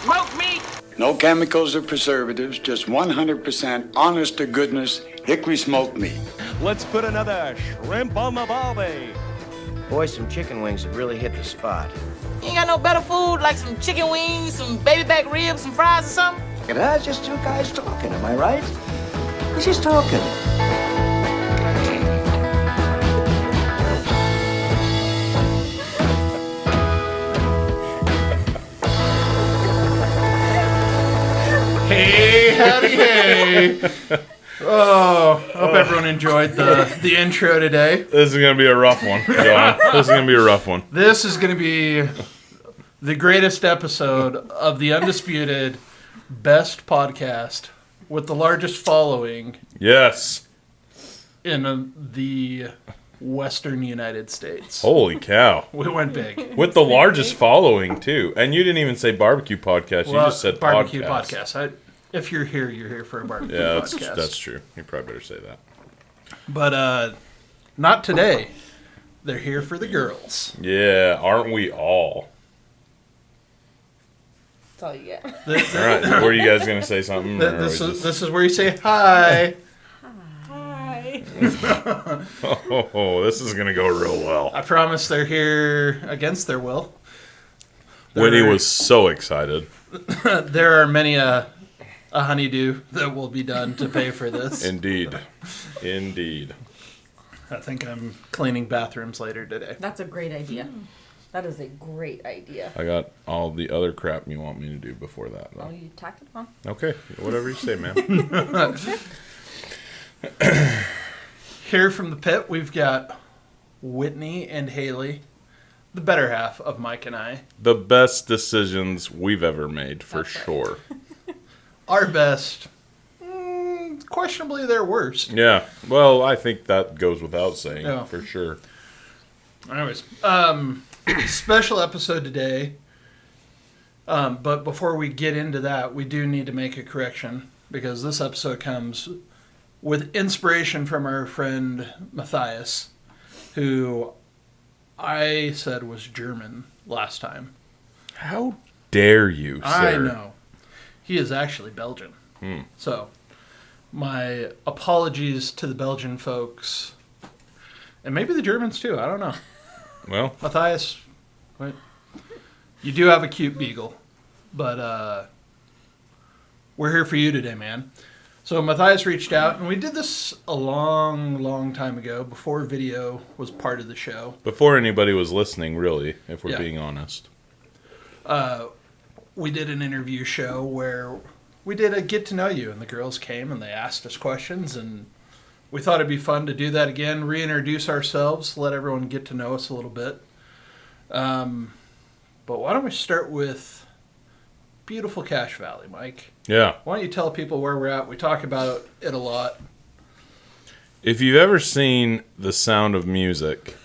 Smoked meat. No chemicals or preservatives, just 100% honest to goodness hickory smoked meat. Let's put another shrimp on the barbie. Boy, some chicken wings have really hit the spot. You ain't got no better food like some chicken wings, some baby back ribs, some fries or something? It's just two guys talking, am I right? We're just talking. Hey, howdy, hey. Oh, I hope everyone enjoyed the intro today. This is going to be a rough one, John. This is going to be a rough one. This is going to be the greatest episode of the undisputed best podcast with the largest following. Yes. In the Western United States. Holy cow. We went big. With the largest following, too. And you didn't even say barbecue podcast. You just said barbecue podcast. If you're here for a barbecue podcast. Yeah, that's true. You probably better say that. But not today. They're here for the girls. Yeah, aren't we all? That's all you get. All right, were you guys going to say something? This is where you say hi. Hi. Oh, this is going to go real well. I promise they're here against their will. Whitney was so excited. There are many a honeydew that will be done to pay for this. Indeed. I think I'm cleaning bathrooms later today. That's a great idea. That is a great idea. I got all the other crap you want me to do before that, though. Oh, you tacked it on? Okay, whatever you say, man. Here from the pit, we've got Whitney and Haley, the better half of Mike and I. The best decisions we've ever made, for sure. Our best, questionably their worst. Yeah, well, I think that goes without saying, for sure. Anyways, special episode today. But before we get into that, we do need to make a correction because this episode comes with inspiration from our friend Matthias, who I said was German last time. How dare you, sir? I know. He is actually Belgian. So, my apologies to the Belgian folks. And maybe the Germans too, I don't know. Well, Matthias, wait. You do have a cute beagle, but we're here for you today, man. So Matthias reached out, and we did this a long, long time ago, before video was part of the show. Before anybody was listening, really, if we're being honest. We did an interview show where we did a get to know you, and the girls came and they asked us questions, and we thought it'd be fun to do that again, reintroduce ourselves, let everyone get to know us a little bit. But why don't we start with beautiful Cache Valley, Mike? Yeah. Why don't you tell people where we're at? We talk about it a lot. If you've ever seen The Sound of Music,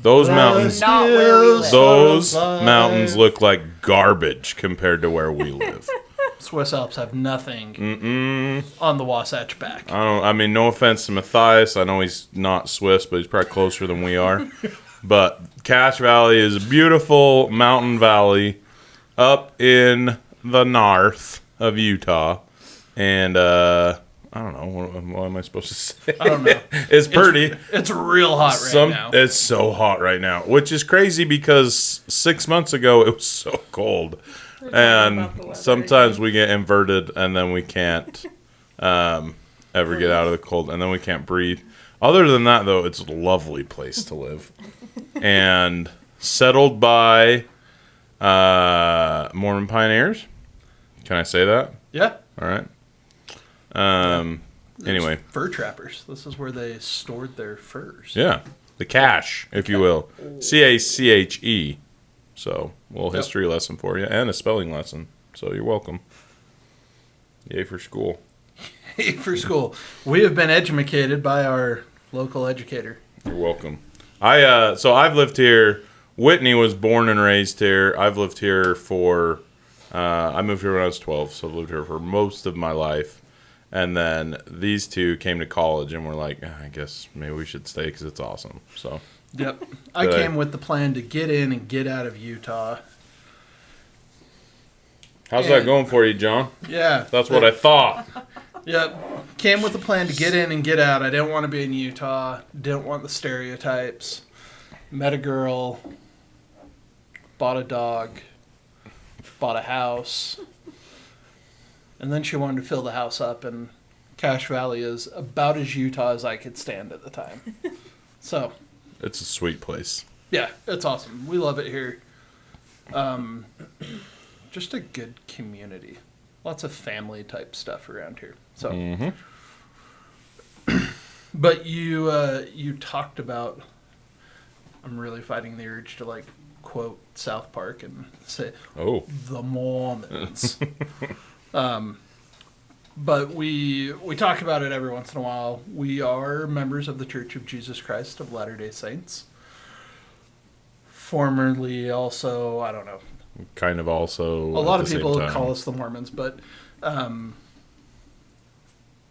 those mountains look like garbage compared to where we live. Swiss Alps have nothing on the Wasatch back. I mean, no offense to Matthias. I know he's not Swiss, but he's probably closer than we are. But Cache Valley is a beautiful mountain valley up in the north of Utah. And I don't know. What am I supposed to say? I don't know. It's pretty. It's real hot right now. It's so hot right now, which is crazy because 6 months ago it was so cold. And sometimes we get inverted and then we can't ever get out of the cold. And then we can't breathe. Other than that, though, it's a lovely place to live. And settled by Mormon pioneers. Can I say that? Yeah. All right. Anyway. Fur trappers. This is where they stored their furs. Yeah. The cache, if you will. C-A-C-H-E. So, a little history lesson for you and a spelling lesson. So, you're welcome. Yay for school. Yay for school. We have been educated by our local educator. You're welcome. So I've lived here. Whitney was born and raised here. I've lived here for, I moved here when I was 12, so I've lived here for most of my life. And then these two came to college and were like, I guess maybe we should stay because it's awesome. So. Yep. I came with the plan to get in and get out of Utah. How's that going for you, John? Yeah. That's what I thought. Yep. Came with a plan to get in and get out. I didn't want to be in Utah. Didn't want the stereotypes. Met a girl. Bought a dog. Bought a house. And then she wanted to fill the house up, and Cache Valley is about as Utah as I could stand at the time. So. It's a sweet place. Yeah, it's awesome. We love it here. Just a good community. Lots of family type stuff around here. So, but you talked about. I'm really fighting the urge to like quote South Park and say, "Oh, the Mormons." But we talk about it every once in a while. We are members of the Church of Jesus Christ of Latter-day Saints. Formerly also, I don't know. Kind of also. A lot of people call us the Mormons, but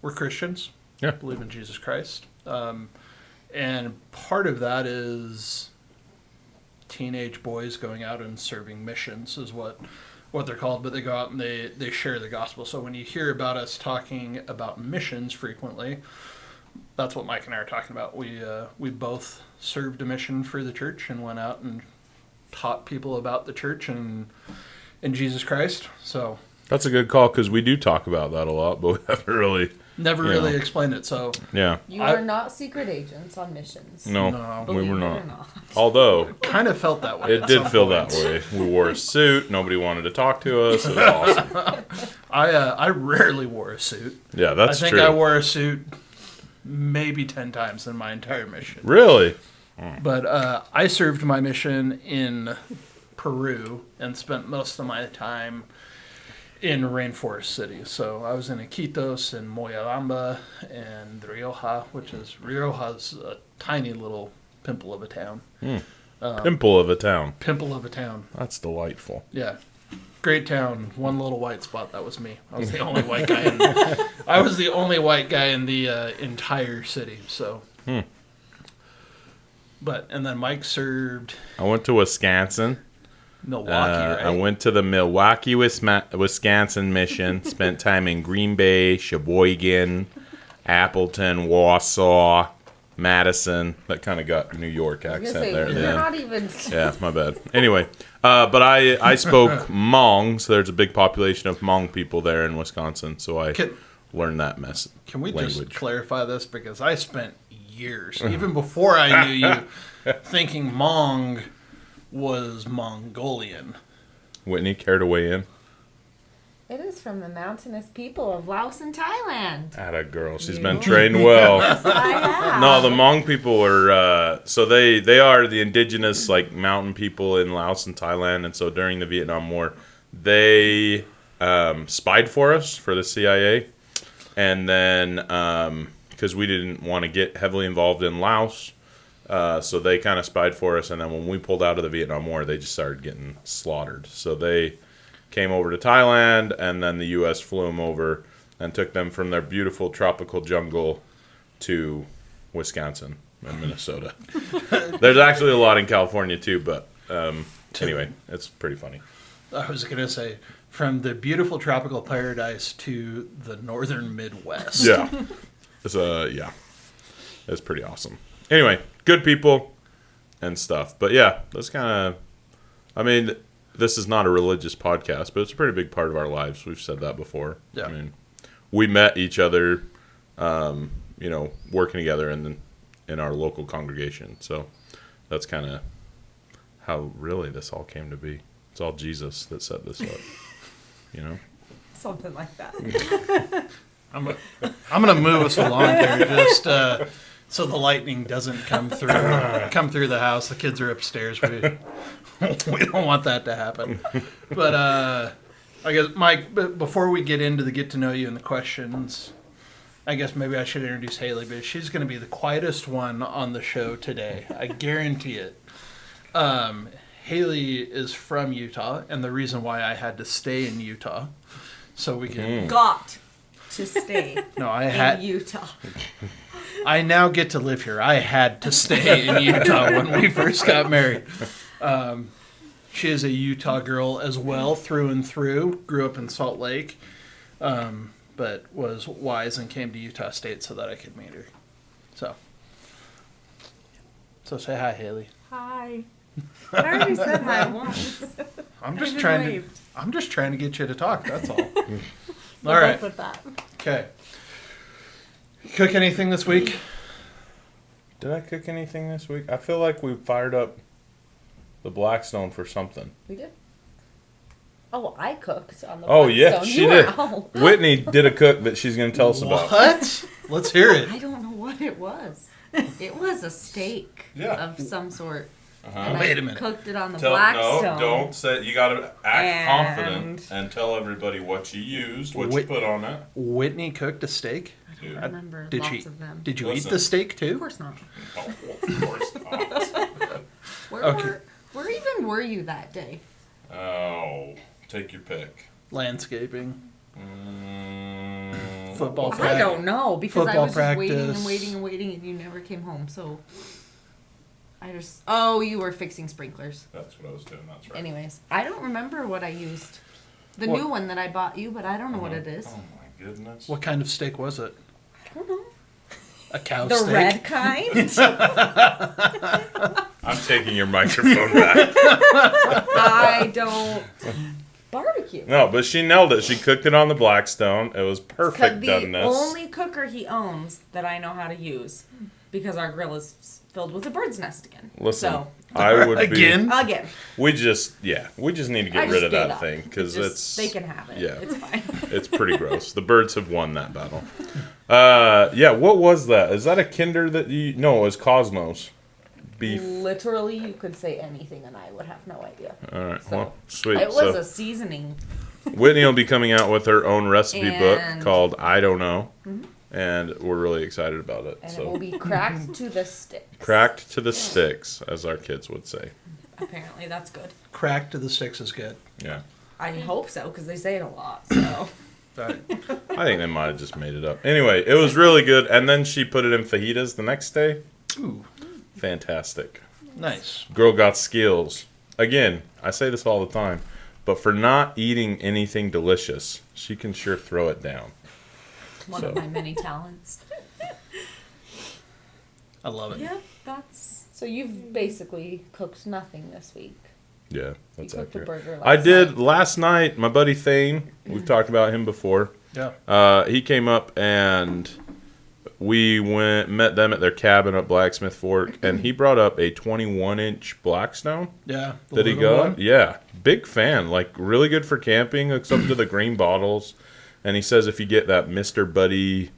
we're Christians. Yeah. Believe in Jesus Christ. And part of that is teenage boys going out and serving missions is what they're called, but they go out and they share the gospel. So when you hear about us talking about missions frequently, that's what Mike and I are talking about. We both served a mission for the church and went out and taught people about the church and Jesus Christ. So that's a good call because we do talk about that a lot, but we haven't really never really explained it. So yeah, You are not secret agents on missions. no, we Believe were it not. or not. Although kind of felt that way. it did feel that way. We wore a suit. Nobody wanted to talk to us. It was awesome. I rarely wore a suit. Yeah, that's I think true. I wore a suit maybe 10 times in my entire mission. Really? But I served my mission in Peru and spent most of my time in rainforest cities. So I was in Iquitos and Moyalamba and Rioja, Rioja's a tiny little pimple of a town. Pimple of a town. Pimple of a town. That's delightful. Yeah. Great town. One little white spot. That was me. I was the only white guy. I was the only white guy in the entire city. So. And then Mike served I went to Wisconsin. Milwaukee, right? I went to the Milwaukee, Wisconsin mission. Spent time in Green Bay, Sheboygan, Appleton, Wausau, Madison. That kind of got New York I was accent gonna say, there. you're Yeah. not even. Yeah, my bad. Anyway, but I spoke Hmong, so there's a big population of Hmong people there in Wisconsin, so I learned that Can we language. just clarify this? Because I spent years, even before I knew you, thinking Hmong was Mongolian. Whitney, care to weigh in? It is from the mountainous people of Laos and Thailand. Atta girl, she's been trained well. Yes, I have. No, the Hmong people are so they are the indigenous like mountain people in Laos and Thailand, and so during the Vietnam War, they spied for us for the CIA, and then because we didn't want to get heavily involved in Laos, so they kind of spied for us, and then when we pulled out of the Vietnam War, they just started getting slaughtered. So they came over to Thailand, and then the U.S. flew them over and took them from their beautiful tropical jungle to Wisconsin and Minnesota. There's actually a lot in California too, but anyway, it's pretty funny. I was going to say, from the beautiful tropical paradise to the northern Midwest. Yeah. It's pretty awesome. Anyway, good people and stuff. But yeah, that's kind of, I mean, this is not a religious podcast, but it's a pretty big part of our lives. We've said that before. Yeah. I mean, we met each other, working together in our local congregation. So that's kind of how really this all came to be. It's all Jesus that set this up, Something like that. I'm going to move us along here just so the lightning doesn't come through the house. The kids are upstairs. We don't want that to happen. But I guess, Mike, before we get into the get to know you and the questions, I guess maybe I should introduce Haley, but she's going to be the quietest one on the show today. I guarantee it. Haley is from Utah, and the reason why I had to stay in Utah, so we can... Got to stay No, in Utah. I now get to live here. I had to stay in Utah when we first got married. She is a Utah girl as well, through and through. Grew up in Salt Lake, but was wise and came to Utah State so that I could meet her. So say hi, Haley. Hi. I already said hi once. I'm just even trying waved. to. I'm just trying to get you to talk. That's all. We'll All right. both with that. Okay. Cook anything this week? Did I cook anything this week? I feel like we fired up the Blackstone for something. We did. Oh, I cooked on the Oh, yeah, Blackstone. she You did. were out. Whitney did a cook that she's going to tell us about. What? Let's hear it. I don't know what it was. It was a steak of some sort. And Wait I a minute. cooked it on the Blackstone. No, don't say. You got to act And- confident and tell everybody what you used, what you put on it. Whitney cooked a steak. I don't remember Did lots she? of them. Did you Listen. eat the steak Of too? course not. Oh, of course not. Where even were you that day? Oh, take your pick. Landscaping. Football I practice. don't know because I Football was just waiting practice. and waiting and waiting and you never came home. So I just you were fixing sprinklers. That's what I was doing. That's right. Anyways, I don't remember what I used. The What? new one that I bought you, but I don't know what it is. Oh my goodness. What kind of steak was it? I don't know. A cow The steak. red kind? I'm taking your microphone back. I don't. Barbecue. No, but she nailed it. She cooked it on the Blackstone. It was perfect The doneness. only cooker he owns that I know how to use because our grill is filled with a bird's nest again. Listen, So, I would Again? again. We just need to I get just rid of gave that up. thing because it's They can have it. yeah. It's fine. It's pretty gross. The birds have won that battle. Yeah. What was that? Is that a Kinder that you? No, it was Cosmos beef. Literally, you could say anything and I would have no idea. All right. So, Well, sweet. It was So a seasoning. Whitney will be coming out with her own recipe book And- called I Don't Know, and we're really excited about it. And it So will be cracked to the sticks. cracked to the sticks, as our kids would say. Apparently, that's good. Crack to the sticks is good. Yeah. I hope so because they say it a lot. So Right. I think they might have just made it up. Anyway, it was really good, and then she put it in fajitas the next day. Ooh, Fantastic. nice. Girl got skills. Again, I say this all the time, but for not eating anything delicious, she can sure throw it down. one So. of my many talents. I love it. Yeah, that's. So you've basically cooked nothing this week. Yeah, that's You cooked a accurate. burger I last did night. last night. My buddy Thane, we've talked about him before. Yeah. He came up and we met them at their cabin at Blacksmith Fork, and he brought up a 21-inch Blackstone Yeah. the that he little got. one. Yeah, big fan. Like really good for camping. Hooks up to the green bottles, and he says if you get that Mr. Buddy,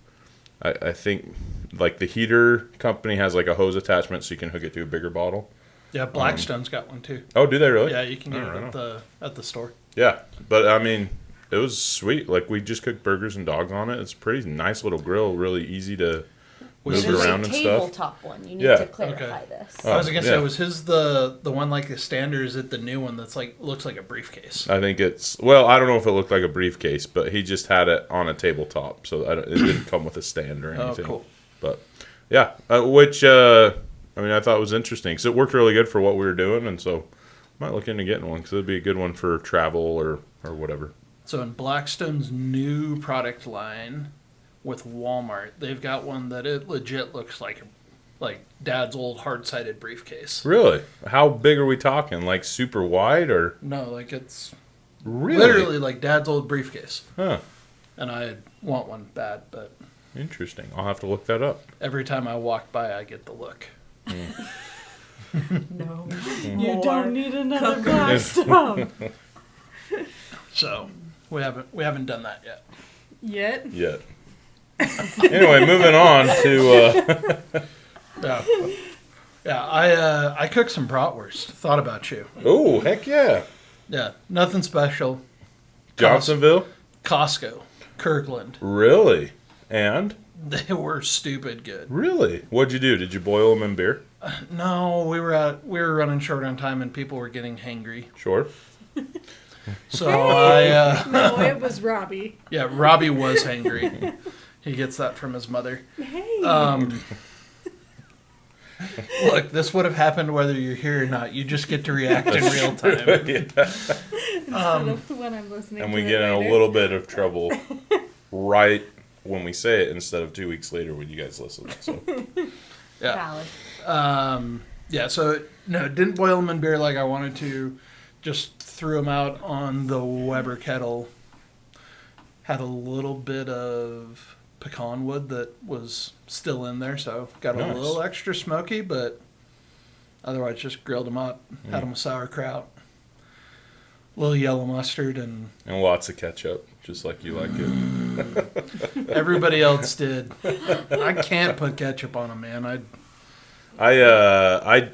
I think like the heater company has like a hose attachment, so you can hook it to a bigger bottle. Yeah, Blackstone's got one too. Oh, do they really? Yeah, you can get I it don't at the store. Yeah, but I mean, it was sweet. Like we just cooked burgers and dogs on it. It's a pretty nice little grill. Really easy to move There's around a and stuff. tabletop one. You need Yeah. to clarify this. I was gonna say, yeah. was his the one like the standard? Or is it the new one that's like looks like a briefcase? I think it's I don't know if it looked like a briefcase, but he just had it on a tabletop, so it didn't come with a stand or Oh, anything. cool. But yeah, I mean, I thought it was interesting because it worked really good for what we were doing, and so I might look into getting one because it'd be a good one for travel or whatever. So in Blackstone's new product line with Walmart, they've got one that it legit looks like Dad's old hard-sided briefcase. Really? How big are we talking? Like super wide or No, like it's really? literally like Dad's old briefcase. Huh. And I want one bad, but Interesting. I'll have to look that up. every time I walk by, I get the look. No. You don't need another Blackstone. So we haven't done that yet. Yet? Yet. Anyway, moving on to Yeah, I cooked some bratwurst. Thought about you. oh, heck yeah. Yeah, nothing special. Johnsonville? Costco, Kirkland. Really? And? They were stupid good. Really? What'd you do? Did you boil them in beer? No, we were running short on time and people were getting hangry. Sure. So No, it was Robbie. yeah, Robbie was hangry. He gets that from his mother. Hey. Look, this would have happened whether you're here or not. You just get to react in real time. Instead of when I'm listening And to we it get in a later. little bit of trouble right when we say it instead of 2 weeks later when you guys listen. So Yeah. Valid. Yeah, so, no, didn't boil them in beer like I wanted to. Just threw them out on the Weber kettle. Had a little bit of pecan wood that was still in there, so got a Nice. little extra smoky, but otherwise just grilled them up. Had them with sauerkraut, a little yellow mustard, and lots of ketchup, just like you like it. everybody else did. I can't put ketchup on them, man. I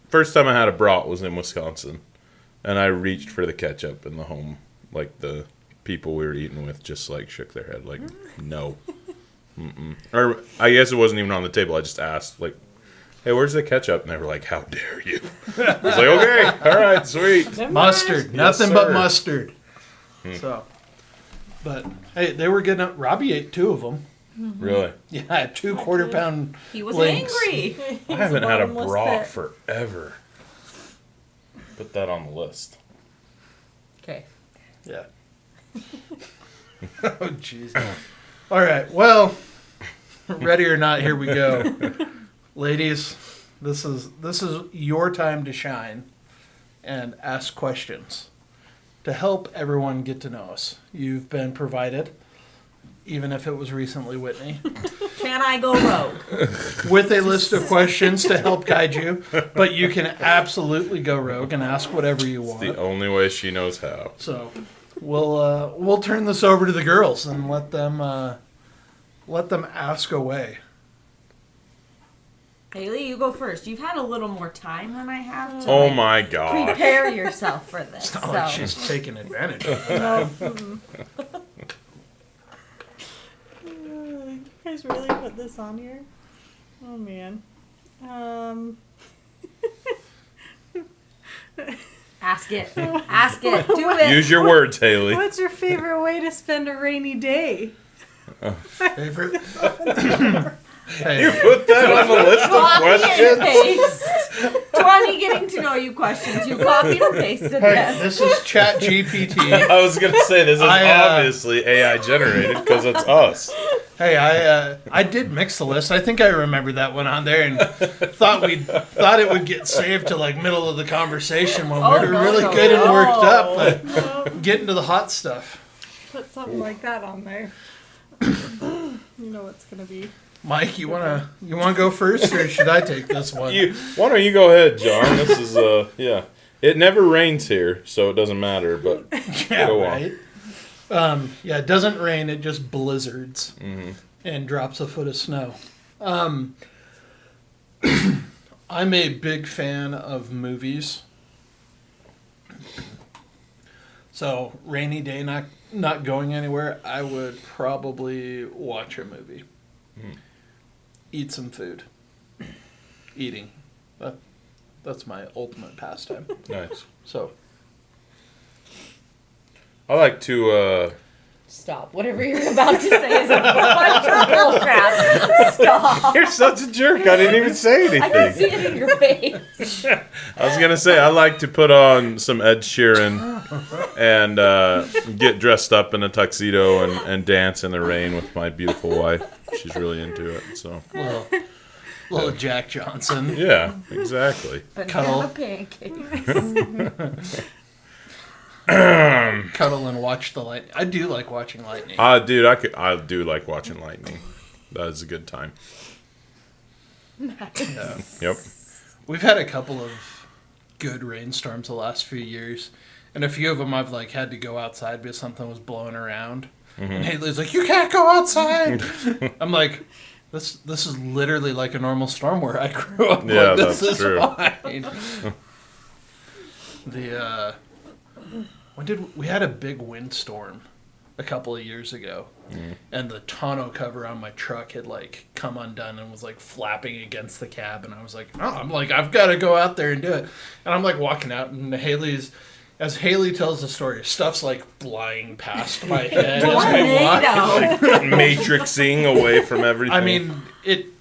first time I had a brat was in Wisconsin, and I reached for the ketchup in the home, like the people we were eating with just like shook their head like no. Mm-mm. Or I guess it wasn't even on the table. I just asked like, "Hey, where's the ketchup?" And they were like, "How dare you?" I was like, "Okay, all right, sweet." Mustard, nothing Yes, but sir. mustard. So, but hey, they were good. Robbie ate 2 of them. Really? Yeah, 2 quarter-pound He was links. angry. I haven't had a bottomless brat pit. forever. Put that on the list. Okay. Yeah. Oh, jeez. All right. Well, ready or not, here we go, ladies. This is your time to shine and ask questions to help everyone get to know us. You've been provided, even if it was recently Whitney, Can I go rogue? with a list of questions to help guide you. But you can absolutely go rogue and ask whatever you want. The only way she knows how. So we'll turn this over to the girls and let them ask away. Haley, you go first. You've had a little more time than I have to Oh like, my gosh. prepare yourself for this. It's not like So she's taking advantage of it. No. You guys really put this on here? Oh man. ask it. Ask it. Do it. Use your words, Haley. What's your favorite way to spend a rainy day? Favorite? You Hey, put that on the list of Copy and questions? paste. 20 getting to know you questions. You copied and pasted hey, them. this is Chat GPT. I was gonna say this is I, obviously AI generated because it's us. Hey, I did mix the list. I think I remember that one on there, and thought it would get saved to like middle of the conversation when we were no, really no, good and no. worked up, but getting to the hot stuff. Put something like that on there. You know what's gonna be. Mike, you wanna go first, or should I take this one? Why don't you go ahead, John? This is yeah. It never rains here, so it doesn't matter. But Yeah, go on. right. Yeah, it doesn't rain; it just blizzards and drops a foot of snow. I'm a big fan of movies, so rainy day, not going anywhere. I would probably watch a movie, eat some food, eating. That's my ultimate pastime. Nice. So. I like to. Stop. Whatever you're about to say is a bunch of bullcrap. Stop. You're such a jerk. I didn't even say I can see anything. it in your face. I was gonna say I like to put on some Ed Sheeran and get dressed up in a tuxedo and dance in the rain with my beautiful wife. She's really into it. So Little Jack Johnson. yeah, exactly. Cuddle. Banana pancakes. Cuddle and watch the light. I do like watching lightning. Dude, I do like watching lightning. That is a good time. Yep. We've had a couple of good rainstorms the last few years, and a few of them I've like had to go outside because something was blowing around. And Haley's like, "You can't go outside." I'm like, "This is literally like a normal storm where I grew up. Yeah, like, this that's is true. fine." We had a big windstorm a couple of years ago, and the tonneau cover on my truck had like come undone and was like flapping against the cab, and I was like, I've got to go out there and do it. And I'm like walking out, and as Haley tells the story, stuff's like flying past my head as we walk. Tornado. Matrixing away from everything. I mean,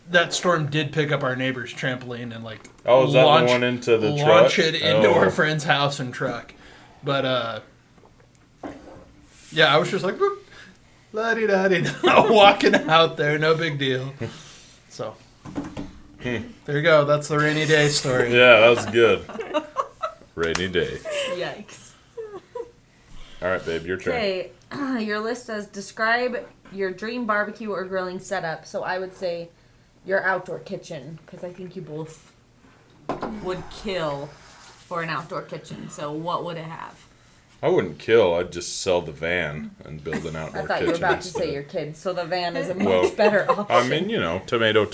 that storm did pick up our neighbor's trampoline and like is that the one into the truck? Launch it into our friend's house and truck. But yeah, I was just like, la-di-da-di, walking out there, no big deal. So there you go. That's the rainy day story. Yeah, that was good. Rainy day. Yikes. All right, babe, your turn. Okay, your list says describe your dream barbecue or grilling setup. So I would say your outdoor kitchen, because I think you both would kill for an outdoor kitchen. So what would it have? I wouldn't kill. I'd just sell the van and build an outdoor I thought kitchen. you were about to instead. say your kids. So the van is a much better option. I mean, tomato.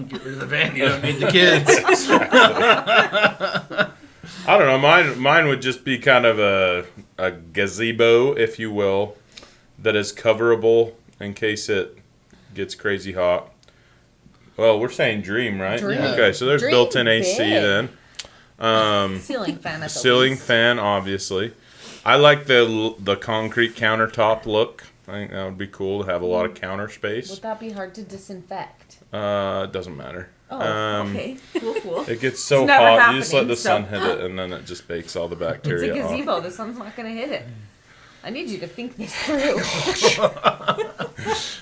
Get rid of the van. You don't need the kids. I don't know. Mine would just be kind of a gazebo, if you will, that is coverable in case it gets crazy hot. Well, we're saying dream, right? Dream. Okay, so there's Dream built-in AC big. then. Ceiling fan at the Ceiling least. fan, obviously. I like the concrete countertop look. I think that would be cool to have a lot of counter space. Would that be hard to disinfect? It doesn't matter. Oh, okay. Cool. It gets so It's never hot, you just let the sun happening, hit it, and then it just bakes all the It's a bacteria off. gazebo. The sun's not going to hit it. I need you to think this through.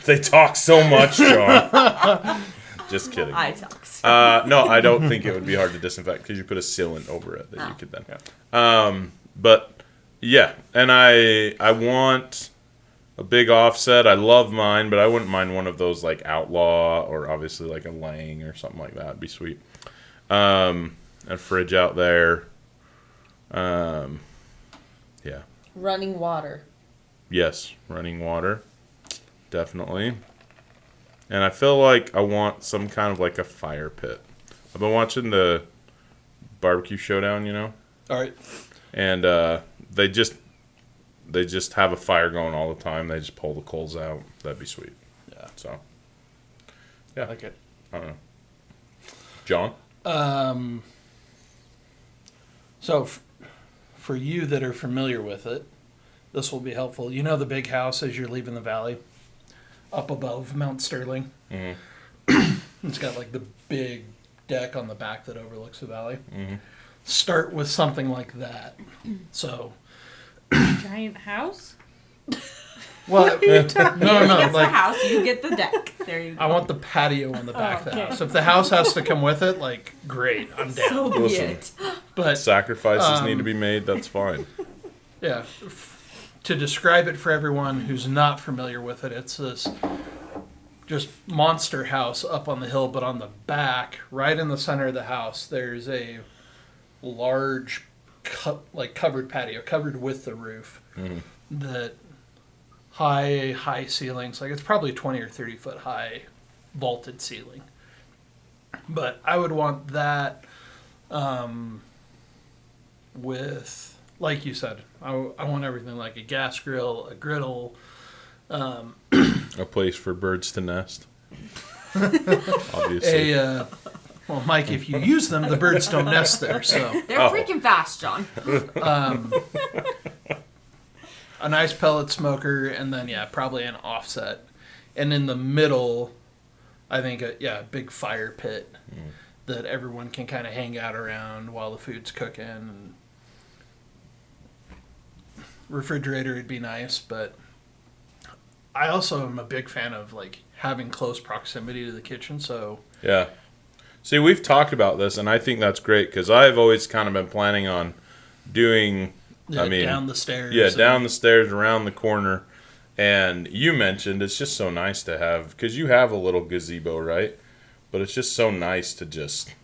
They talk so much, John. Just kidding. I talk. No, I don't think it would be hard to disinfect because you put a sealant over it that you could then. But yeah, and I want a big offset. I love mine, but I wouldn't mind one of those like Outlaw or obviously like a Lang or something like that. It'd be sweet. A fridge out there. Yeah. Running water. Yes, running water. Definitely. And I feel like I want some kind of like a fire pit. I've been watching the Barbecue Showdown, All right. and they just have a fire going all the time. They just pull the coals out. That'd be sweet. Yeah. So, yeah. I like it. I don't know. John? So for you that are familiar with it, this will be helpful. You know the big house as you're leaving the valley? Up above Mount Sterling. Mm-hmm. It's got like the big deck on the back that overlooks the valley. Mm-hmm. Start with something like that. So, Giant house? well, no, It's the like house. You get the deck. There you go. I want the patio on the back of the okay. house. If the house has to come with it, like great, I'm down. So be Listen. it. But Sacrifices need to be made. That's fine. yeah, to describe it for everyone who's not familiar with it, it's this just monster house up on the hill, but on the back, right in the center of the house, there's a large, covered patio, covered with the roof, that high ceilings, like it's probably 20 or 30 foot high vaulted ceiling. But I would want that with, like you said, I want everything like a gas grill, a griddle. A place for birds to nest. Obviously. Well, Mike, if you use them, the birds don't nest there. So They're freaking fast, John. a nice pellet smoker, and then probably an offset, and in the middle, I think a big fire pit that everyone can kind of hang out around while the food's cooking. And refrigerator would be nice, but I also am a big fan of like having close proximity to the kitchen. So yeah. See, we've talked about this, and I think that's great because I've always kind of been planning on doing. down the stairs. Yeah, down the stairs, around the corner. And you mentioned it's just so nice to have, because you have a little gazebo, right? But it's just so nice to just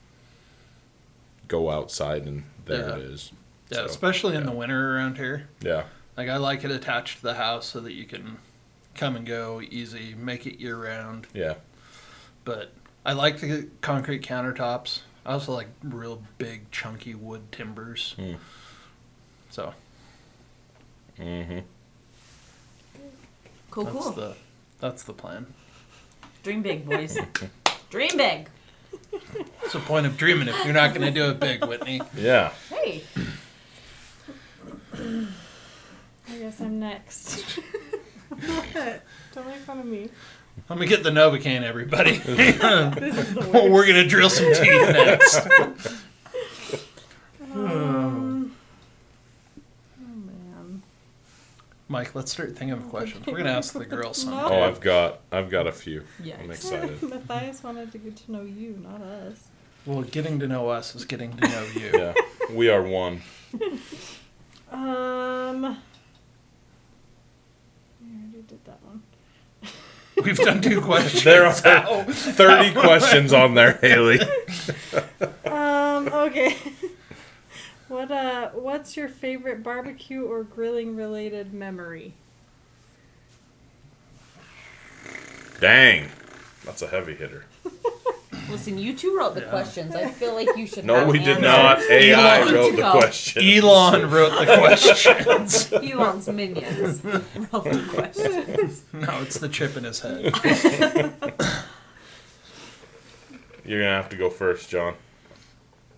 go outside and there it is. Yeah, So, especially in the winter around here. Yeah. Like I like it attached to the house so that you can come and go easy, make it year round. Yeah. But I like the concrete countertops. I also like real big chunky wood timbers. So Mm-hmm. Cool. that's the plan. Dream big, boys. Dream big. What's the point of dreaming if you're not going to do it big, Whitney? Yeah. Hey. I guess I'm next. Don't make fun of me. Let me get the Novocaine, everybody. This is the worst. We're going to drill some teeth next. Oh man. Mike, let's start thinking of questions. We're going to ask the girls something. No. Oh, I've got a few. I'm Yikes. excited. Matthias wanted to get to know you, not us. Well, getting to know us is getting to know you. Yeah, we are one. We already did that one. We've done 2 questions. There are 30 questions on there, Haley. Okay. What's your favorite barbecue or grilling related memory? Dang, that's a heavy hitter. Listen, you two wrote the questions. I feel like you should No, have we an did answer. not. AI Elon wrote to the go. question. Elon wrote the questions. Elon's minions wrote the questions. No, it's the chip in his head. You're gonna have to go first, John.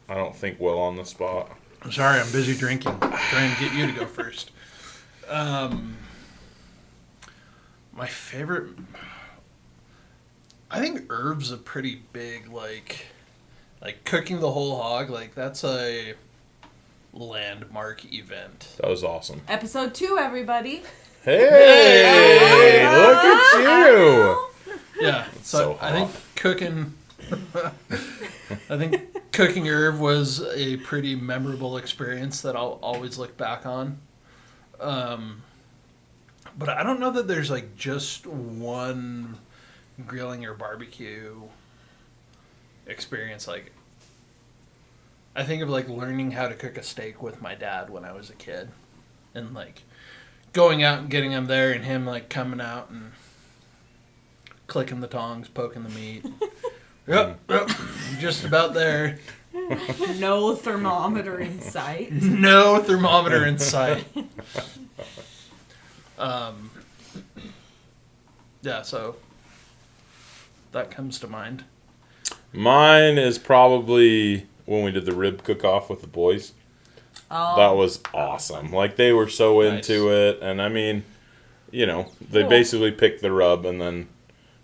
I don't think well on the spot. I'm sorry, I'm busy drinking. Trying to get you to go first. My favorite... I think herbs a pretty big, like cooking the whole hog. Like, that's a landmark event. That was awesome. Episode 2, everybody. Hey, look at you. Yeah, So I think cooking herb was a pretty memorable experience that I'll always look back on. But I don't know that there's like just one grilling or barbecue experience. Like, I think of like learning how to cook a steak with my dad when I was a kid, and like going out and getting him there, and him like coming out and clicking the tongs, poking the meat. Yep, just about there. No thermometer in sight. No thermometer in sight. Yeah, so that comes to mind. Mine is probably when we did the rib cook-off with the boys. Oh, That was awesome. Like, they were so Nice. into it. And, I mean, you know, they basically picked the rub and then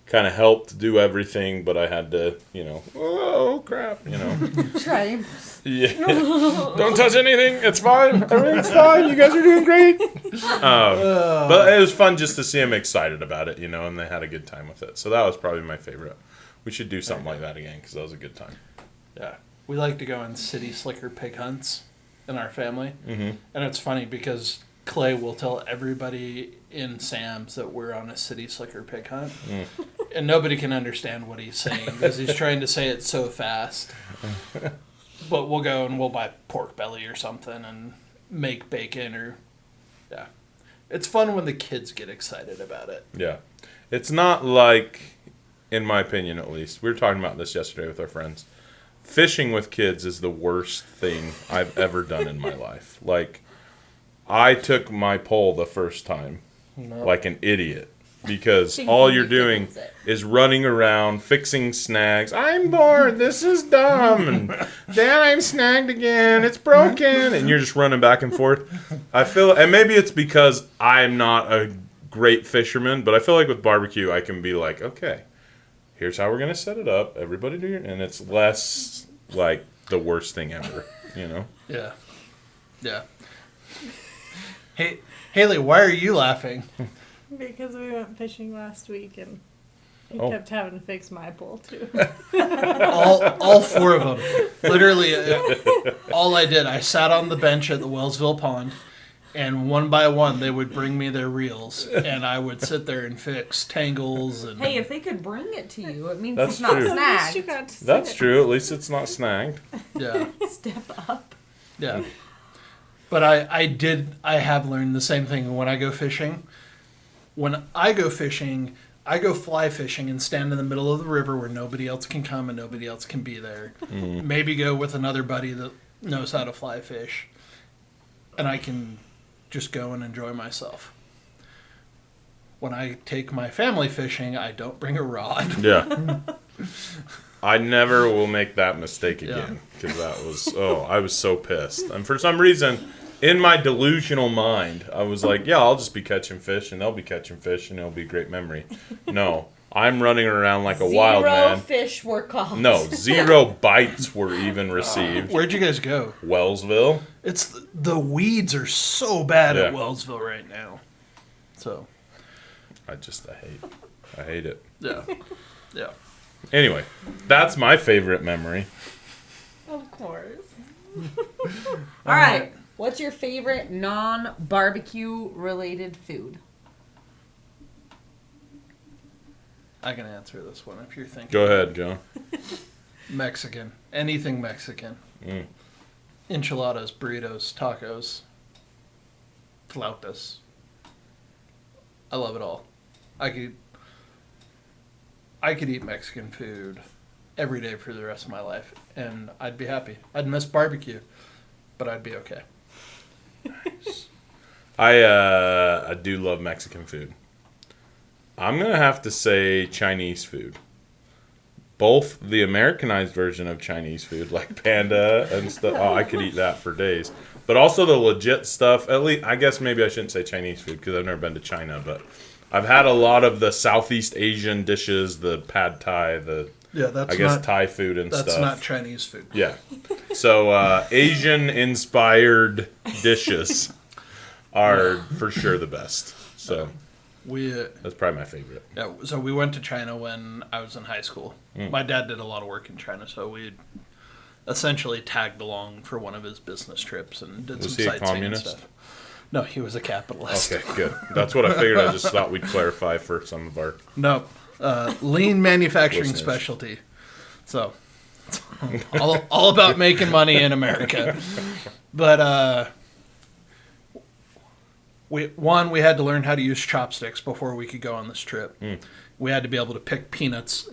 kind of helped do everything. But I had to, you know, oh, crap, you know. try. Yeah. Don't touch anything. It's fine. Everything's fine. You guys are doing great. But it was fun just to see them excited about it, you know, and they had a good time with it. So that was probably my favorite. We should do something like that again because that was a good time. Yeah. We like to go on city slicker pig hunts in our family. Mm-hmm. And it's funny because Clay will tell everybody in Sam's that we're on a city slicker pig hunt. And nobody can understand what he's saying because he's trying to say it so fast. But we'll go and we'll buy pork belly or something and make bacon or... Yeah. It's fun when the kids get excited about it. Yeah. It's not like, in my opinion at least, we were talking about this yesterday with our friends. Fishing with kids is the worst thing I've ever done in my life. Like, I took my pole the first time like an idiot. Because all you're doing is running around, fixing snags. I'm bored. This is dumb. And Dad, I'm snagged again. It's broken. And you're just running back and forth. I feel, and maybe it's because I'm not a great fisherman, but I feel like with barbecue, I can be like, okay, here's how we're going to set it up. Everybody do it. And it's less like the worst thing ever, you know? Yeah. Yeah. Hey, Haley, why are you laughing? Because we went fishing last week and he Oh. kept having to fix my pole too. All 4 of them. Literally, all I did, I sat on the bench at the Wellsville Pond, and one by one they would bring me their reels, and I would sit there and fix tangles. And Hey, if they could bring it to you, it means That's it's not true. At least you snagged. got to see That's it. true. At least it's not snagged. yeah, Step up. yeah. But I have learned the same thing when I go fishing. When I go fishing, I go fly fishing and stand in the middle of the river where nobody else can come and nobody else can be there. Mm-hmm. Maybe go with another buddy that knows how to fly fish. And I can just go and enjoy myself. When I take my family fishing, I don't bring a rod. Yeah. I never will make that mistake again because that was, I was so pissed. And for some reason, in my delusional mind, I was like, yeah, I'll just be catching fish, and they'll be catching fish, and it'll be a great memory. No, I'm running around like a wild man. 0 fish were caught. No, 0 bites were even received. Where'd you guys go? Wellsville. It's the weeds are so bad at Wellsville right now. So, I hate it. yeah. Yeah. Anyway, that's my favorite memory. Of course. All right. What's your favorite non-barbecue related food? I can answer this one if you're thinking. Go ahead, John. Mexican. Anything Mexican. Enchiladas, burritos, tacos, flautas. I love it all. I could eat Mexican food every day for the rest of my life, and I'd be happy. I'd miss barbecue, but I'd be okay. Nice. I do love Mexican food. I'm gonna have to say Chinese food. Both the Americanized version of Chinese food, like panda and stuff. Oh, I could eat that for days. But also the legit stuff. At least, I guess maybe I shouldn't say Chinese food because I've never been to China. But I've had a lot of the Southeast Asian dishes, the pad Thai, Thai food and stuff. That's not Chinese food. Yeah. So Asian inspired dishes are for sure the best. So that's probably my favorite. Yeah. So we went to China when I was in high school. My dad did a lot of work in China, so we essentially tagged along for one of his business trips and did some sightseeing and stuff. No, he was a capitalist. Okay, good. That's what I figured. I just thought we'd clarify for some of our... No. Lean manufacturing specialty. So, all about making money in America. But, we had to learn how to use chopsticks before we could go on this trip. We had to be able to pick peanut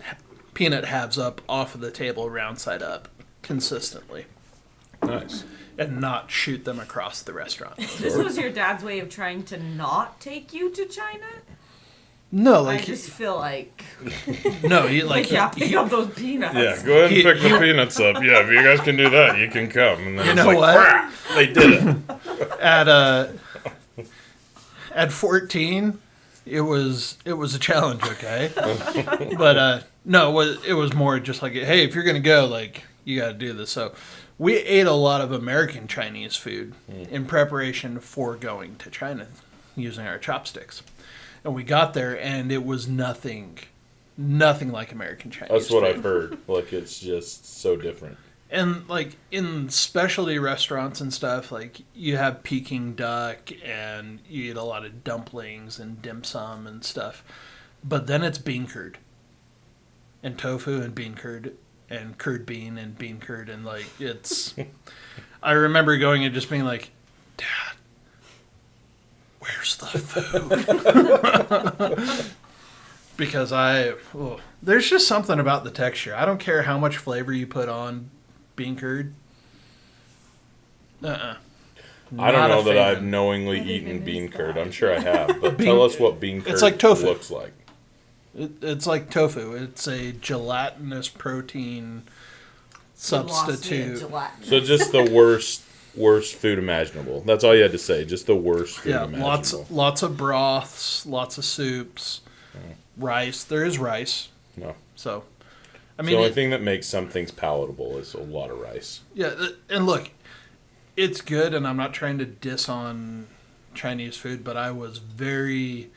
halves up off of the table, round side up, consistently. Nice. And not shoot them across the restaurant. This was your dad's way of trying to not take you to China? No, I just feel like... No, pick up those peanuts. Yeah, go ahead and pick the peanuts up. Yeah, if you guys can do that, you can come. And then you know what? Crap, they did it. At 14, it was a challenge, okay? But no, it was more just like, hey, if you're gonna go, like, you got to do this. So we ate a lot of American Chinese food in preparation for going to China using our chopsticks. And we got there, and it was nothing like American Chinese That's what food. I've heard. Like, it's just so different. And, like, in specialty restaurants and stuff, like, you have Peking duck, and you eat a lot of dumplings and dim sum and stuff. But then it's bean curd. And tofu and bean curd. And curd bean and bean curd. And, like, it's... I remember going and just being like, Dad, where's the food? Because there's just something about the texture. I don't care how much flavor you put on bean curd. I don't know that I've knowingly eaten bean curd. I'm sure I have. But tell us what bean curd looks like. It's like tofu. It's a gelatinous protein substitute. So just the worst food imaginable. That's all you had to say. Just the worst food imaginable. Lots of broths, lots of soups, rice. There is rice. No. So, I mean, the only thing that makes some things palatable is a lot of rice. Yeah, and look, it's good, and I'm not trying to diss on Chinese food, but I was very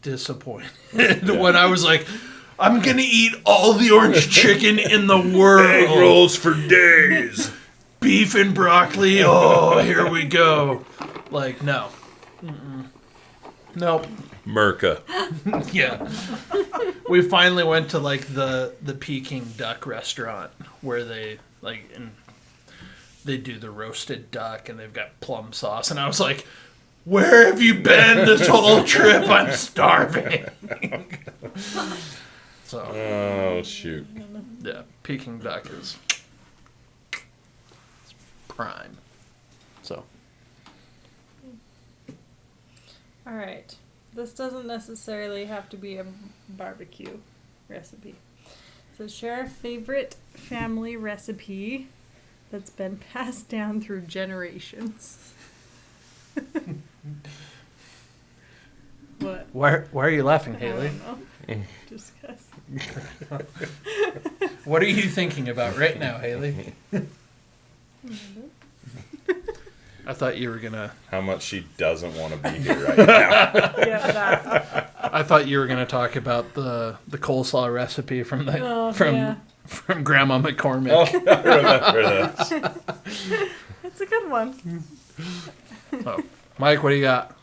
disappointed when I was like, I'm going to eat all the orange chicken in the world. Egg rolls for days. Beef and broccoli. Oh, here we go. Like, no. Nope. Merca. Yeah. We finally went to, like, the Peking duck restaurant where they, like, they do the roasted duck and they've got plum sauce. And I was like, where have you been this whole trip? I'm starving. So. Oh, shoot. Yeah, Peking duck is prime. So. All right. This doesn't necessarily have to be a barbecue recipe. So share a favorite family recipe that's been passed down through generations. Why are you laughing, I Haley? don't know. Just 'cause. What are you thinking about right now, Haley? I thought you were gonna. How much she doesn't want to be here right now. Yeah, that. I thought you were gonna talk about the coleslaw recipe from from Grandma McCormick. Oh, I remember that. It's a good one. Oh. Mike, what do you got?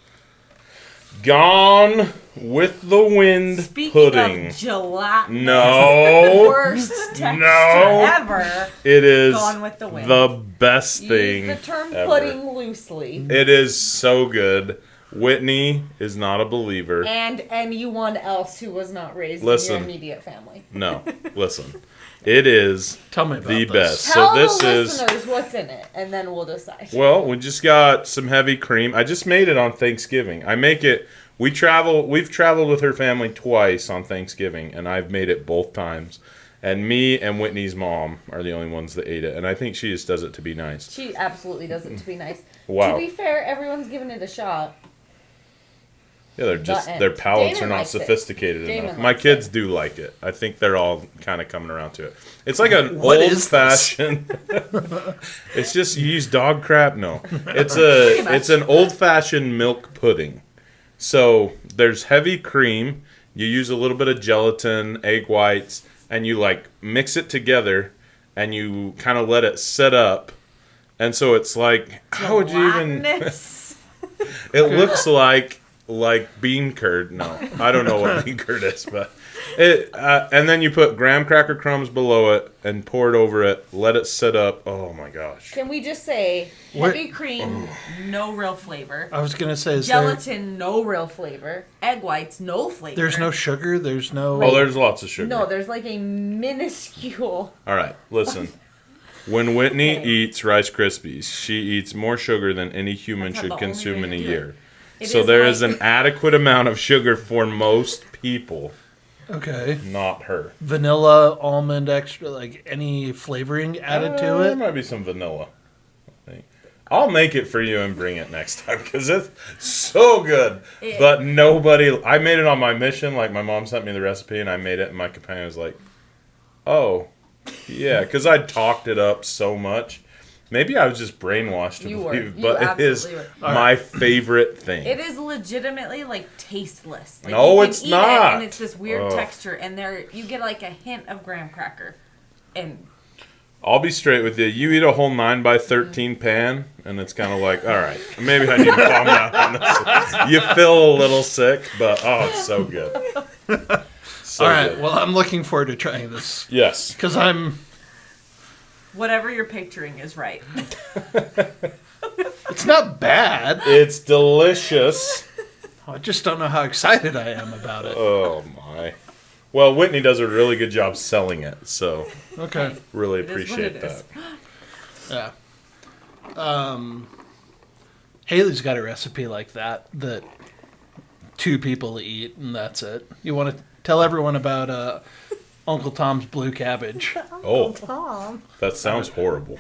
Gone with the Wind Speaking pudding. of gelatinous, No. worst texture No. ever. It is Gone with the Wind. the best thing Use the term ever. pudding loosely. It is so good. Whitney is not a believer. And anyone else who was not raised in Listen. your immediate family. No, listen. It is Tell me about the this. best. Tell So this the is listeners what's in it, and then we'll decide. well, we just got some heavy cream. I just made it on Thanksgiving. I make it. We've traveled with her family twice on Thanksgiving, and I've made it both times. And me and Whitney's mom are the only ones that ate it, and I think she just does it to be nice. She absolutely does it to be nice. Wow. To be fair, everyone's giving it a shot. Yeah, they're just their palates Damon are not likes it. sophisticated Damon enough. My likes kids it. do like it. I think they're all kind of coming around to it. It's like an What is old this? fashioned. It's just you use dog crap. No, it's an old fashioned milk pudding. So there's heavy cream. You use a little bit of gelatin, egg whites, and you like mix it together, and you kind of let it set up. And so it's like, how would you even? Gelatinous. It looks like bean curd. No, I don't know what bean curd is, but it. And then you put graham cracker crumbs below it and pour it over it. Let it sit up. Oh my gosh! Can we just say What- heavy cream, no real flavor. I was gonna say, is there, Gelatin, no real flavor. Egg whites, no flavor. there's no sugar. There's no. Oh, there's lots of sugar. No, there's like a minuscule. All right, listen. When Whitney Okay. eats Rice Krispies, she eats more sugar than any human That's not should the only consume way in a to do year. It So is there like- is an adequate amount of sugar for most people, Okay. not her. Vanilla, almond, extra, like any flavoring added to There it. might be some vanilla. I think. I'll make it for you and bring it next time because it's so good. But nobody. I made it on my mission. Like my mom sent me the recipe and I made it, and my companion was like, "Oh, yeah," because I talked it up so much. Maybe I was just brainwashed to You were. believe, You but it is absolutely my favorite thing. It is legitimately like tasteless. Like, No, you can it's eat not. It, and it's this weird Ugh. texture, and there you get like a hint of graham cracker, and I'll be straight with you. You eat a whole 9x13 pan, and it's kind of like, all right, maybe I need to calm down on this. You feel a little sick, but oh, it's so good. So All right. good. Well, I'm looking forward to trying this Yes. because I'm. whatever you're picturing is right. It's not bad. It's delicious. I just don't know how excited I am about it. Oh, my. Well, Whitney does a really good job selling it, so Okay. really It is what appreciate it that. is. Yeah. Haley's got a recipe like that two people eat, and that's it. You want to tell everyone about Uncle Tom's blue cabbage? Oh, Tom. that sounds horrible.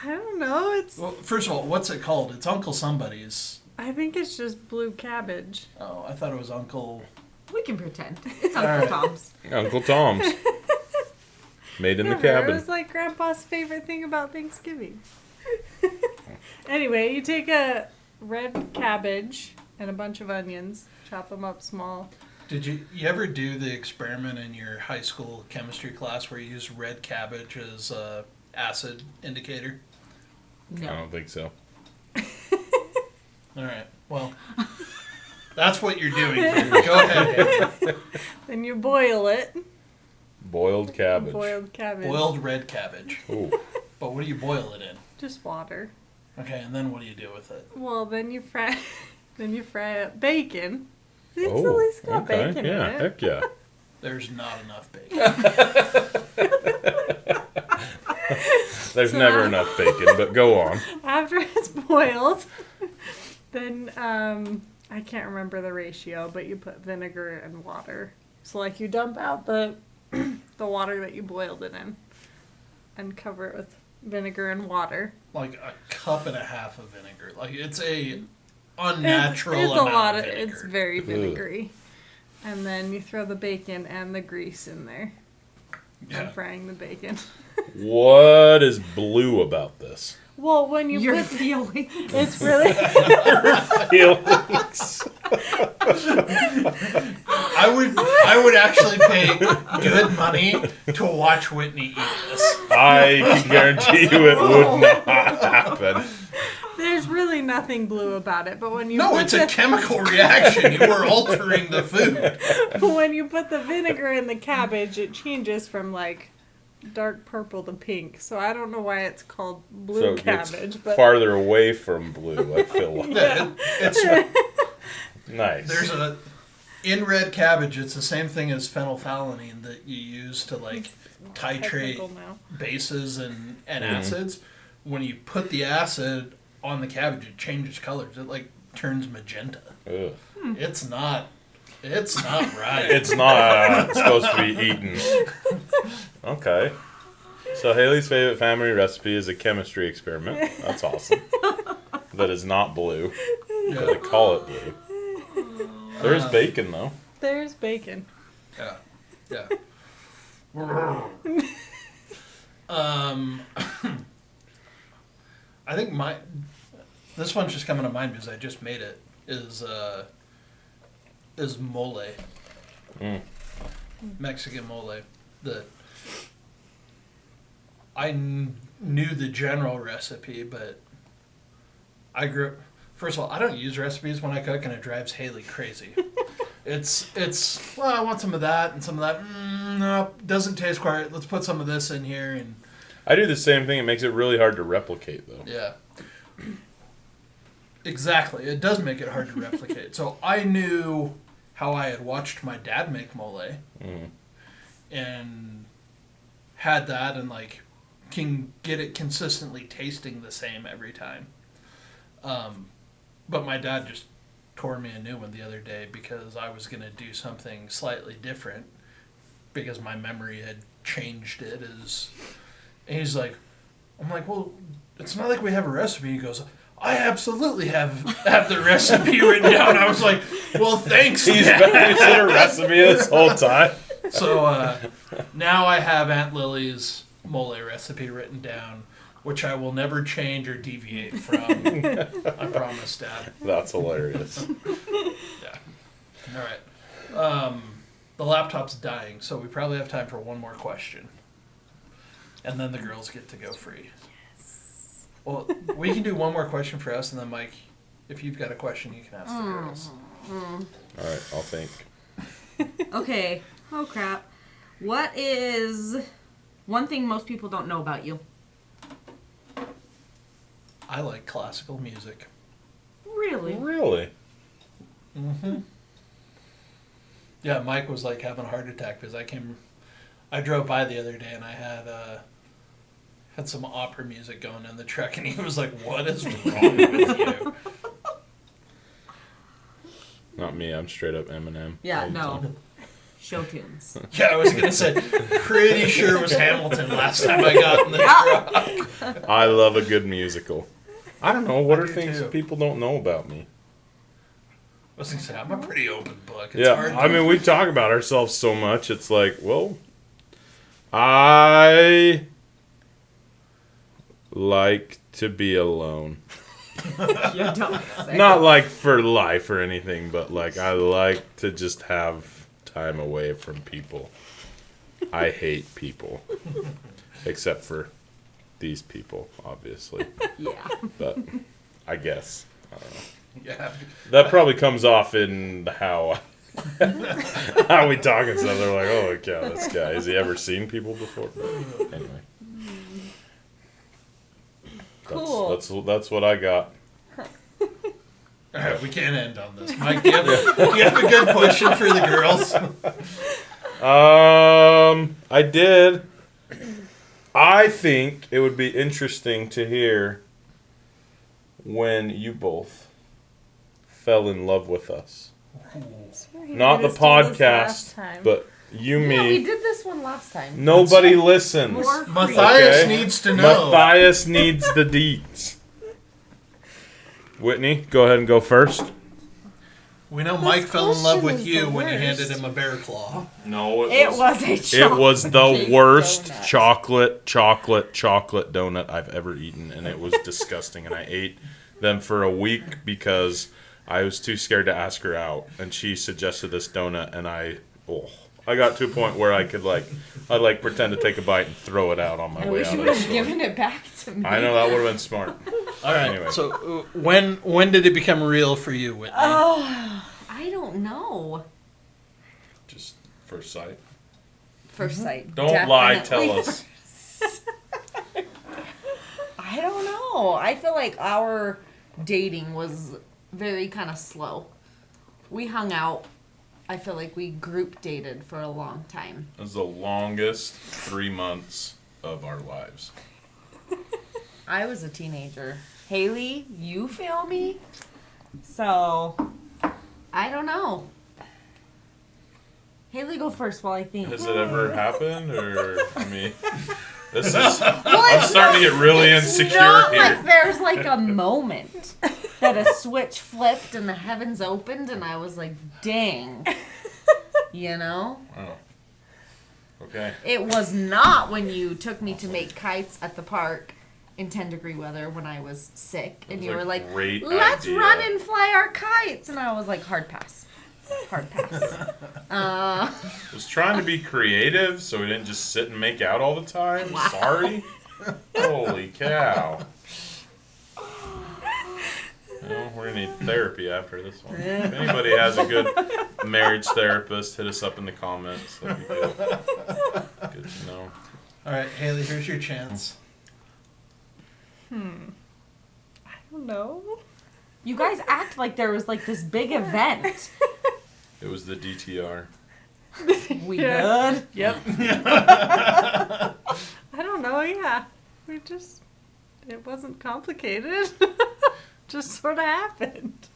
I don't know. It's. Well, first of all, what's it called? It's Uncle Somebody's. I think it's just blue cabbage. Oh, I thought it was Uncle. We can pretend it's All Uncle right. Tom's. Uncle Tom's. Made in the Never. It cabin. was like Grandpa's favorite thing about Thanksgiving. Anyway, you take a red cabbage and a bunch of onions, chop them up small. Did you ever do the experiment in your high school chemistry class where you use red cabbage as a acid indicator? I No. don't think so. All right. Well, that's what you're doing. Go ahead. Then you boil it. Boiled cabbage. Boiled cabbage. Boiled red cabbage. Ooh. But what do you boil it in? Just water. Okay, and then what do you do with it? Well, then you fry. Then you fry up bacon. It's Oh, at least got okay. bacon Yeah, in it. heck yeah. There's not enough bacon. There's never enough bacon, but go on. After it's boiled, then I can't remember the ratio, but you put vinegar and water. So like you dump out the the water that you boiled it in, and cover it with vinegar and water. Like a cup and a half of vinegar. Like it's a unnatural It's a amount lot of of. vinegar. It's very vinegary. And then you throw the bacon and the grease in there. Yeah. I'm frying the bacon. What is blue about this? Well, when you Your put feelings. it's really Feelings. I would actually pay good money to watch Whitney eat this. I can guarantee you it would not happen. there's really nothing blue about it, but when you No, put it's a chemical reaction. You are altering the food. when you put the vinegar in the cabbage, it changes from like dark purple to pink. So I don't know why it's called blue So it gets cabbage, but farther away from blue, I feel like. Yeah, it's Nice. there's in red cabbage. It's the same thing as phenolphthalein that you use to like titrate technical now. bases and acids. When you put the acid on the cabbage, it changes colors. It like turns magenta. Ugh. It's not right. It's not supposed to be eaten. Okay. So Haley's favorite family recipe is a chemistry experiment. That's awesome. That is not blue. Yeah. They call it blue. There's bacon though. There's bacon. Yeah. I think this one's just coming to mind because I just made it. Is mole. Mexican mole. That I knew the general recipe, but I grew up. First of all, I don't use recipes when I cook, and it drives Haley crazy. It's well, I want some of that and some of that. No, doesn't taste quite right. Let's put some of this in here, and I do the same thing. It makes it really hard to replicate though. yeah. Exactly. It does make it hard to replicate. So I knew how I had watched my dad make mole and had that and like can get it consistently tasting the same every time. But my dad just tore me a new one the other day because I was going to do something slightly different because my memory had changed it as, and he's like, I'm like, well, it's not like we have a recipe. He goes, I absolutely have the recipe written down. I was like, well, thanks, He's Dad. been using a recipe this whole time. So now I have Aunt Lily's mole recipe written down, which I will never change or deviate from. I promise, Dad. That's hilarious. Yeah. All right. The laptop's dying, so we probably have time for one more question. And then the girls get to go free. Well, we can do one more question for us, and then Mike, if you've got a question, you can ask the girls. All right, I'll think. Okay. Oh, crap. What is one thing most people don't know about you? I like classical music. Really? Really? Yeah, Mike was like having a heart attack because I drove by the other day and I had some opera music going in the truck, and he was like, "What is wrong with you?" Not me. I'm straight up Eminem. Yeah, all the no. time. Show tunes. Yeah, I was gonna say, pretty sure it was Hamilton last time I got in the truck. I love a good musical. I don't know. What I are do things too. people don't know about me? I was gonna say, I'm a pretty open book. It's Yeah, hard I mean, we talk about ourselves so much. It's like, well, I like to be alone. You don't say. Not like for life or anything, but like I like to just have time away from people. I hate people. Except for these people, obviously. Yeah. But I guess. I don't know. Yeah. That probably comes off in how how we talk and stuff. They're like, "Oh, yeah, this guy. Has he ever seen people before?" But anyway, Cool. That's what I got. All right, we can't end on this. Mike, do you have a good question for the girls? I did. I think it would be interesting to hear when you both fell in love with us. Not the podcast, but you, Yeah, we me. did this one last time. Nobody listens. More Matthias Okay. needs to know. Matthias needs the deets. Whitney, go ahead and go first. We know Mike fell in love with question is you the when you worst. handed him a bear claw. No, It was a It was the chocolate worst donut. chocolate donut I've ever eaten, and it was disgusting. And I ate them for a week because I was too scared to ask her out, and she suggested this donut, and I got to a point where I'd pretend to take a bite and throw it out on my I way wish out you of would the have store. given it back to me. I know that would have been smart. All right. Anyway. So when did it become real for you, Whitney? Oh, I don't know. Just first sight. First sight. Don't lie. definitely Tell us. I don't know. I feel like our dating was very kind of slow. We hung out. I feel like we group dated for a long time. It was the longest 3 months of our lives. I was a teenager. Haley, you feel me? So, I don't know. Haley, go first while I think. Has it ever happened, or I mean, this is. I'm starting to get really insecure Not here. like there's like a moment that a switch flipped and the heavens opened and I was like, dang. You know? Oh. Okay. It was not when you took me to make kites at the park in 10-degree weather when I was sick. And you were like, great let's idea. run and fly our kites. And I was like, hard pass. Hard pass. I was trying to be creative, so we didn't just sit and make out all the time. Sorry. Holy cow. Well, we're gonna need therapy after this one. If anybody has a good marriage therapist, hit us up in the comments. That'd be good. Good to know. All right, Haley, here's your chance. I don't know. You guys act like there was like this big event. It was the DTR. We Yeah. good? Yep. I don't know, yeah. It wasn't complicated. Just sort of happened.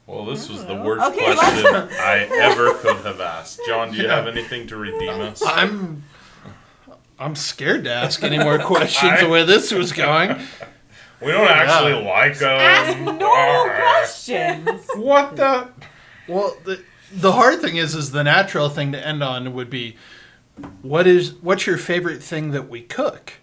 Well, this was the worst Okay, question I ever could have asked. John, do you have anything to redeem us? I'm scared to ask any more questions the way this was going. We don't actually like them. Ask no questions. What the? Well, the hard thing is the natural thing to end on would be, what's your favorite thing that we cook?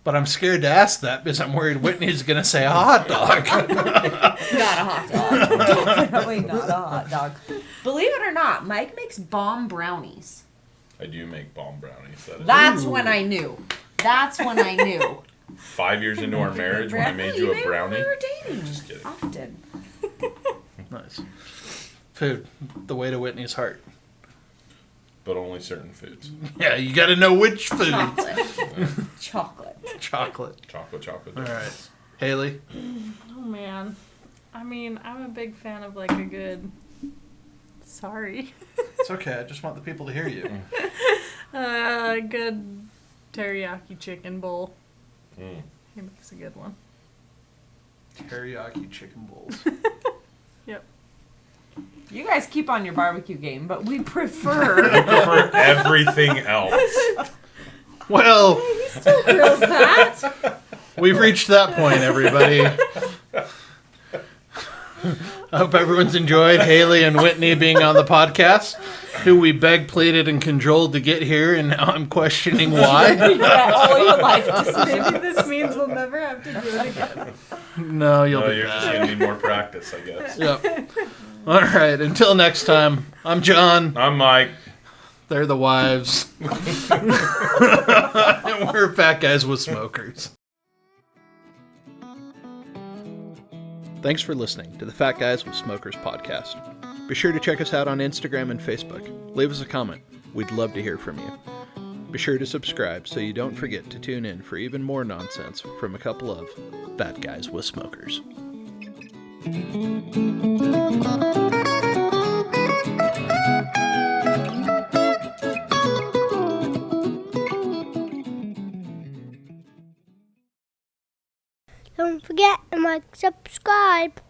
But I'm scared to ask that because I'm worried Whitney's going to say a hot dog. Not a hot dog. Definitely not a hot dog. Believe it or not, Mike makes bomb brownies. I do make bomb brownies. That's when I knew. That's when I knew. 5 years into our marriage when I made you a brownie. We were dating. Just kidding. Often. Nice. Food, the way to Whitney's heart. But only certain foods. Yeah, you got to know which food. Chocolate. Chocolate. Chocolate. All right. Haley? Oh, man. I mean, I'm a big fan of like a good... Sorry. It's okay. I just want the people to hear you. A good teriyaki chicken bowl. Mm. He makes a good one. Teriyaki chicken bowls. Yep. You guys keep on your barbecue game, but we prefer... For everything else. Well, He still grills that. we've reached that point, everybody. I hope everyone's enjoyed Haley and Whitney being on the podcast, who we begged, pleaded, and cajoled to get here, and now I'm questioning why. Yeah, all your life decisions. Maybe this means we'll never have to do it again. No, you'll No, be you're just back. going to need more practice, I guess. Yep. All right. Until next time, I'm John. I'm Mike. They're the wives. And we're fat guys with smokers. Thanks for listening to the Fat Guys with Smokers podcast. Be sure to check us out on Instagram and Facebook. Leave us a comment. We'd love to hear from you. Be sure to subscribe so you don't forget to tune in for even more nonsense from a couple of Fat Guys with Smokers. Don't forget to like, subscribe.